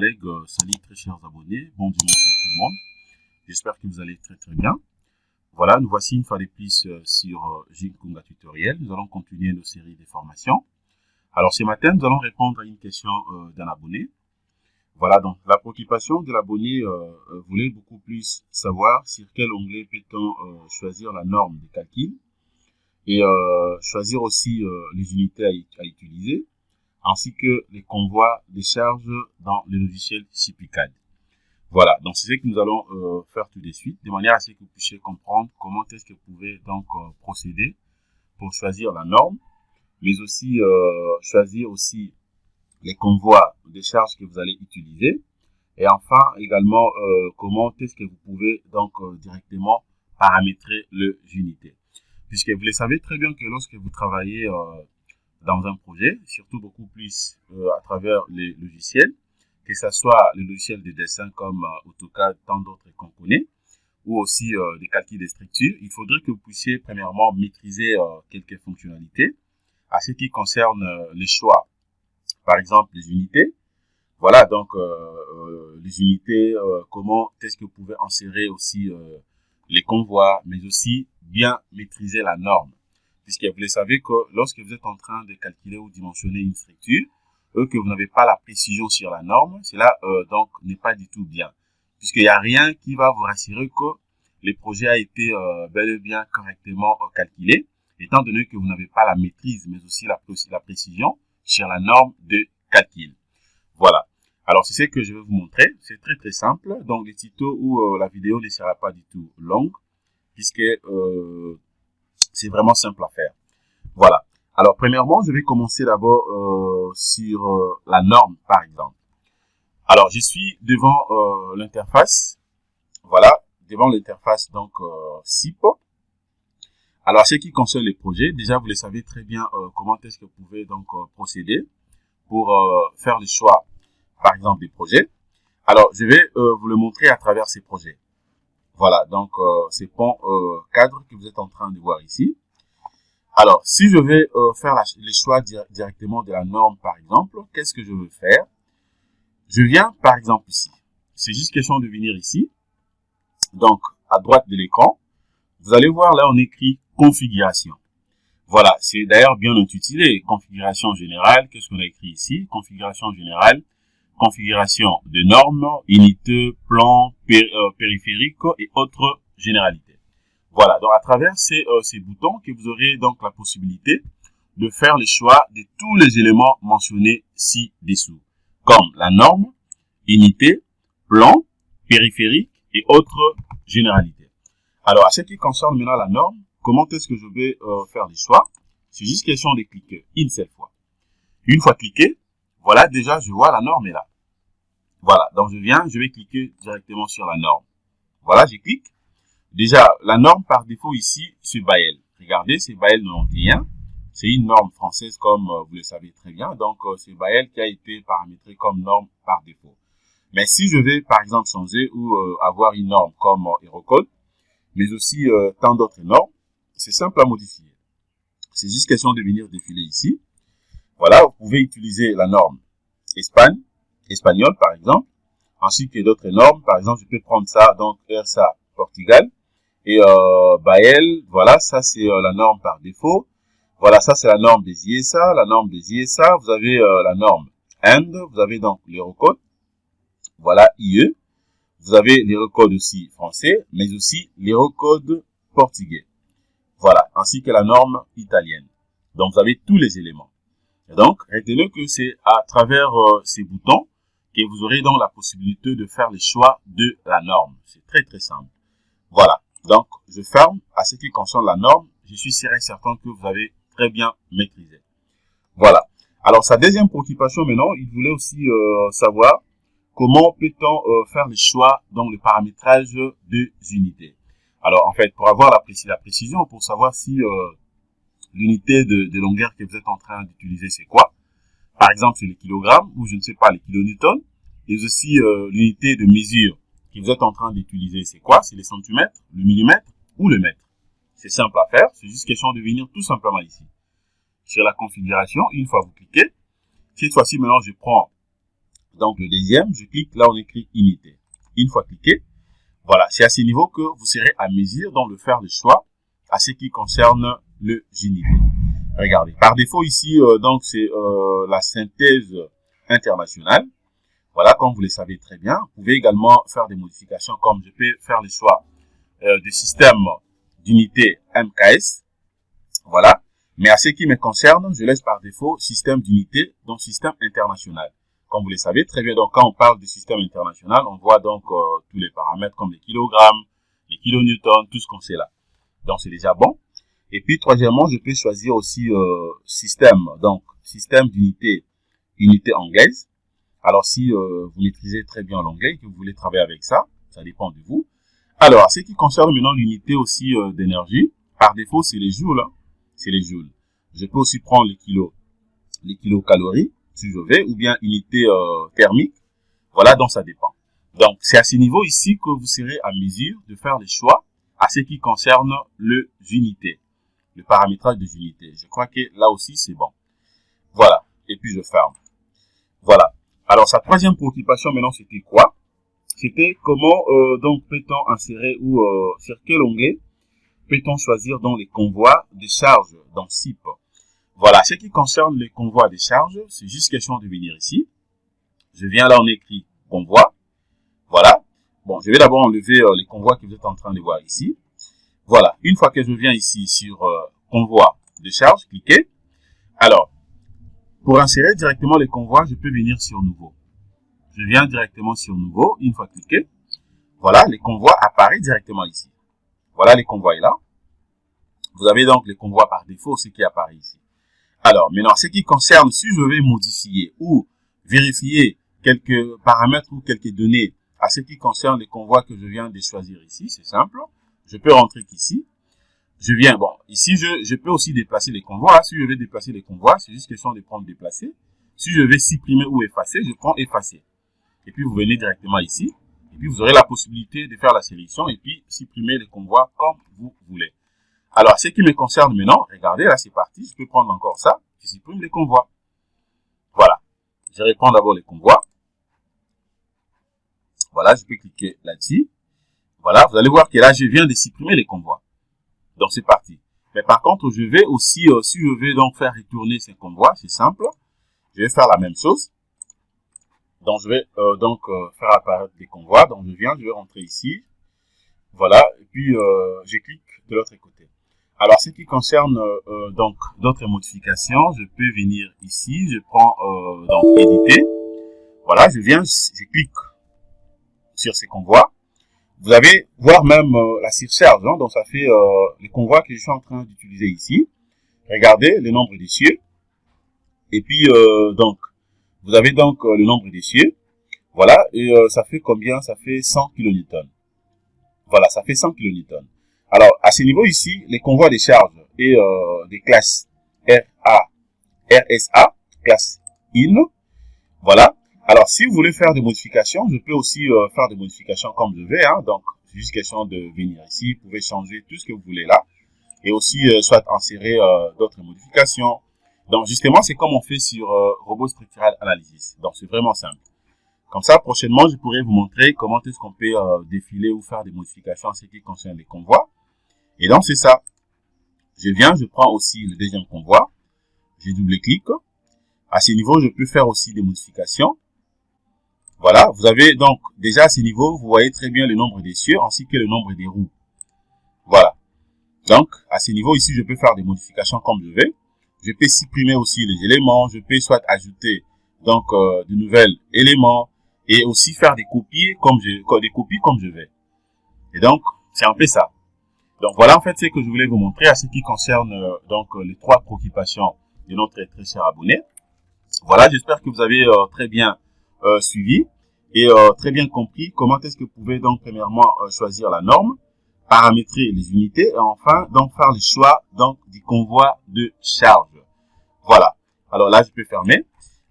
collègues, salut très chers abonnés, bon dimanche à tout le monde. J'espère que vous allez très bien. Voilà, nous voici une fois de plus sur Jinkunga Tutoriel. Nous allons continuer nos séries de formations. Alors ce matin, nous allons répondre à une question d'un abonné. Voilà, donc la préoccupation de l'abonné voulait beaucoup plus savoir sur quel onglet peut-on choisir la norme de calcul et choisir aussi les unités à utiliser, ainsi que les convois des charges dans le logiciel CPCAD. Voilà, donc c'est ce que nous allons faire tout de suite, de manière à ce que vous puissiez comprendre comment est-ce que vous pouvez donc procéder pour choisir la norme, mais aussi choisir aussi les convois des charges que vous allez utiliser, et enfin également comment est-ce que vous pouvez donc directement paramétrer le unité. Puisque vous le savez très bien que lorsque vous travaillez dans un projet, surtout beaucoup plus à travers les logiciels, que ce soit le logiciel de dessin comme AutoCAD, tant d'autres qu'on connaît, ou aussi des calculs de structure, il faudrait que vous puissiez premièrement maîtriser quelques fonctionnalités à ce qui concerne les choix, par exemple les unités. Voilà, donc les unités, comment est-ce que vous pouvez insérer aussi les convois, mais aussi bien maîtriser la norme. Puisque vous le savez que lorsque vous êtes en train de calculer ou dimensionner une structure, que vous n'avez pas la précision sur la norme, cela donc n'est pas du tout bien. Puisqu'il n'y a rien qui va vous rassurer que le projet a été bel et bien correctement calculé, étant donné que vous n'avez pas la maîtrise, mais aussi la précision sur la norme de calcul. Voilà. Alors, c'est ce que je vais vous montrer. C'est très simple. Donc, le tuto ou la vidéo ne sera pas du tout longue, puisque c'est vraiment simple à faire. Voilà. Alors, premièrement, je vais commencer d'abord sur la norme, par exemple. Alors, je suis devant l'interface. Voilà, devant l'interface donc SIP. Alors, ce qui concerne les projets, déjà, vous le savez très bien comment est-ce que vous pouvez donc procéder pour faire le choix, par exemple, des projets. Alors, je vais vous le montrer à travers ces projets. Voilà, donc ces ponts cadres que vous êtes en train de voir ici. Alors, si je vais faire les choix directement de la norme, par exemple, qu'est-ce que je veux faire? Je viens, par exemple, ici. C'est juste question de venir ici. Donc, à droite de l'écran, vous allez voir là, on écrit configuration. Voilà, c'est d'ailleurs bien intitulé, configuration générale. Qu'est-ce qu'on a écrit ici? Configuration générale, configuration de normes, unité, plan, périphérique et autres généralités. Voilà, donc à travers ces boutons que vous aurez donc la possibilité de faire le choix de tous les éléments mentionnés ci-dessous, comme la norme, unité, plan, périphérique et autres généralités. Alors, à ce qui concerne maintenant la norme, comment est-ce que je vais faire le choix? C'est juste question de cliquer une seule fois. Une fois cliqué, voilà, déjà, je vois la norme est là. Voilà, donc je vais cliquer directement sur la norme. Voilà, je clique. Déjà, la norme par défaut ici, c'est Bael. Regardez, c'est Bael 91. C'est une norme française comme vous le savez très bien. Donc, c'est Bael qui a été paramétré comme norme par défaut. Mais si je vais, par exemple, changer ou avoir une norme comme Eurocode, mais aussi tant d'autres normes, c'est simple à modifier. C'est juste question de venir défiler ici. Voilà, vous pouvez utiliser la norme espagnol par exemple, ainsi que d'autres normes. Par exemple, je peux prendre ça, donc RSA Portugal. Et Bael, voilà, ça c'est la norme par défaut. Voilà, ça c'est la norme des ISA, la norme des ISA. Vous avez la norme Inde, vous avez donc l'Eurocode. Voilà, IE. Vous avez l'Eurocode aussi français, mais aussi l'Eurocode portugais. Voilà, ainsi que la norme italienne. Donc, vous avez tous les éléments. Et donc, retenez que c'est à travers ces boutons que vous aurez donc la possibilité de faire le choix de la norme. C'est très simple. Voilà. Donc, je ferme. À ce qui concerne la norme, je suis sûr et certain que vous avez très bien maîtrisé. Voilà. Alors, sa deuxième préoccupation maintenant, il voulait aussi savoir comment peut-on faire le choix dans le paramétrage des unités. Alors, en fait, pour avoir la précision, pour savoir si l'unité de longueur que vous êtes en train d'utiliser, c'est quoi? Par exemple, c'est les kilogrammes, ou je ne sais pas, les kilonewtons. Et aussi, l'unité de mesure que vous êtes en train d'utiliser, c'est quoi? C'est les centimètres, le millimètre ou le mètre. C'est simple à faire. C'est juste question de venir tout simplement ici. Sur la configuration, une fois vous cliquez, cette fois-ci, maintenant, je prends Donc le deuxième, je clique, là on écrit unité. Une fois cliqué, voilà, c'est à ce niveau que vous serez à mesure donc de faire le choix à ce qui concerne le unité. Regardez, par défaut ici, donc c'est la synthèse internationale. Voilà, comme vous le savez très bien, vous pouvez également faire des modifications comme je peux faire le choix du système d'unité MKS. Voilà, mais à ce qui me concerne, je laisse par défaut système d'unité, donc système international. Comme vous le savez très bien, donc quand on parle de système international, on voit donc tous les paramètres comme les kilogrammes, les kilonewtons, tout ce qu'on sait là. Donc c'est déjà bon. Et puis troisièmement, je peux choisir aussi système, donc système d'unité, unité anglaise. Alors si vous maîtrisez très bien l'anglais et que vous voulez travailler avec ça, ça dépend de vous. Alors, ce qui concerne maintenant l'unité aussi d'énergie, par défaut c'est les joules, hein. C'est les joules. Je peux aussi prendre les kilocalories, si je vais, ou bien unité thermique. Voilà, donc ça dépend. Donc, c'est à ce niveau ici que vous serez à mesure de faire les choix à ce qui concerne le unité, le paramétrage des unités. Je crois que là aussi, c'est bon. Voilà, et puis je ferme. Voilà. Alors, sa troisième préoccupation maintenant, c'était quoi? C'était comment donc peut-on insérer ou sur quel onglet peut-on choisir donc les convois de charge dans SIP. Voilà, ce qui concerne les convois de charge, c'est juste question de venir ici. Je viens là, on écrit convoi. Voilà. Bon, je vais d'abord enlever les convois que vous êtes en train de voir ici. Voilà, une fois que je viens ici sur convoi de charge, cliquez. Alors, pour insérer directement les convois, je peux venir sur nouveau. Je viens directement sur nouveau, une fois cliqué. Voilà, les convois apparaissent directement ici. Voilà, les convois là. Vous avez donc les convois par défaut, ce qui apparaît ici. Alors, maintenant, ce qui concerne, si je vais modifier ou vérifier quelques paramètres ou quelques données à ce qui concerne les convois que je viens de choisir ici, c'est simple. Je peux rentrer ici. Je viens, bon, ici, je peux aussi déplacer les convois. Si je vais déplacer les convois, c'est juste question de prendre déplacer. Si je vais supprimer ou effacer, je prends effacer. Et puis, vous venez directement ici. Et puis, vous aurez la possibilité de faire la sélection et puis supprimer les convois comme vous voulez. Alors, ce qui me concerne maintenant, regardez, là, c'est parti. Je peux prendre encore ça. Je supprime les convois. Voilà. Je reprends d'abord les convois. Voilà, je peux cliquer là-dessus. Voilà, vous allez voir que là, je viens de supprimer les convois. Donc, c'est parti. Mais par contre, je vais aussi, si je vais donc faire retourner ces convois, c'est simple. Je vais faire la même chose. Donc, je vais faire apparaître les convois. Donc, je vais rentrer ici. Voilà, et puis je clique de l'autre côté. Alors, ce qui concerne donc d'autres modifications, je peux venir ici, je prends donc éditer. Voilà, je clique sur ces convois. Vous allez voir même la surcharge, hein, donc ça fait les convois que je suis en train d'utiliser ici. Regardez le nombre d'essieux. Et puis donc, vous avez donc le nombre d'essieux. Voilà, et ça fait combien? Ça fait 100 kN. Voilà, ça fait 100 kN. Alors, à ce niveau ici, les convois de charge et des classes RSA, classe IN. Voilà. Alors, si vous voulez faire des modifications, je peux aussi faire des modifications comme je vais. Hein. Donc, c'est juste question de venir ici. Vous pouvez changer tout ce que vous voulez là. Et aussi, soit insérer d'autres modifications. Donc, justement, c'est comme on fait sur Robot Structural Analysis. Donc, c'est vraiment simple. Comme ça, prochainement, je pourrai vous montrer comment est-ce qu'on peut défiler ou faire des modifications en ce qui concerne les convois. Et donc, c'est ça. Je prends aussi le deuxième convoi. Je double-clique. À ce niveau, je peux faire aussi des modifications. Voilà, vous avez donc déjà à ce niveau, vous voyez très bien le nombre d'essieux ainsi que le nombre des roues. Voilà. Donc, à ce niveau ici, je peux faire des modifications comme je veux. Je peux supprimer aussi les éléments. Je peux soit ajouter donc de nouveaux éléments et aussi faire des copies comme je veux. Et donc, c'est un peu ça. Donc, voilà en fait ce que je voulais vous montrer à ce qui concerne les trois préoccupations de notre très cher abonné. Voilà, j'espère que vous avez très bien suivi et très bien compris comment est-ce que vous pouvez donc premièrement choisir la norme, paramétrer les unités et enfin donc faire le choix donc du convoi de charge. Voilà. Alors là, je peux fermer.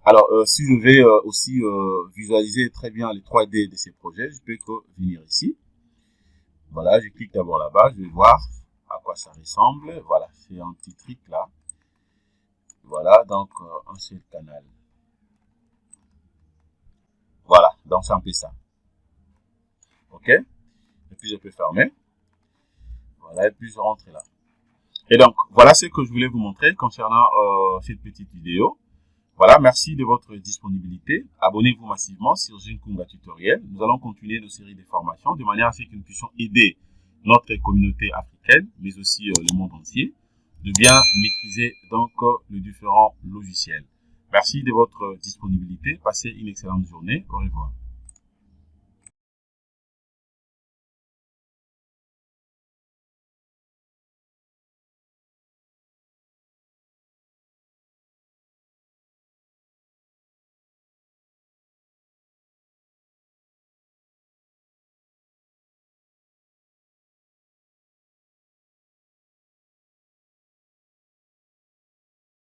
Alors si je vais aussi visualiser très bien les 3D de ces projets, je peux venir ici. Voilà, je clique d'abord là-bas, je vais voir à quoi ça ressemble. Voilà, c'est un petit truc là. Voilà, donc un seul canal. Donc, c'est un peu ça. OK? Et puis, je peux fermer. Voilà, et puis je rentre là. Et donc, voilà ce que je voulais vous montrer concernant cette petite vidéo. Voilà, merci de votre disponibilité. Abonnez-vous massivement sur Jinkunga Tutoriel. Nous allons continuer nos séries de formations de manière à ce que nous puissions aider notre communauté africaine, mais aussi le monde entier, de bien maîtriser donc les différents logiciels. Merci de votre disponibilité. Passez une excellente journée. Au revoir.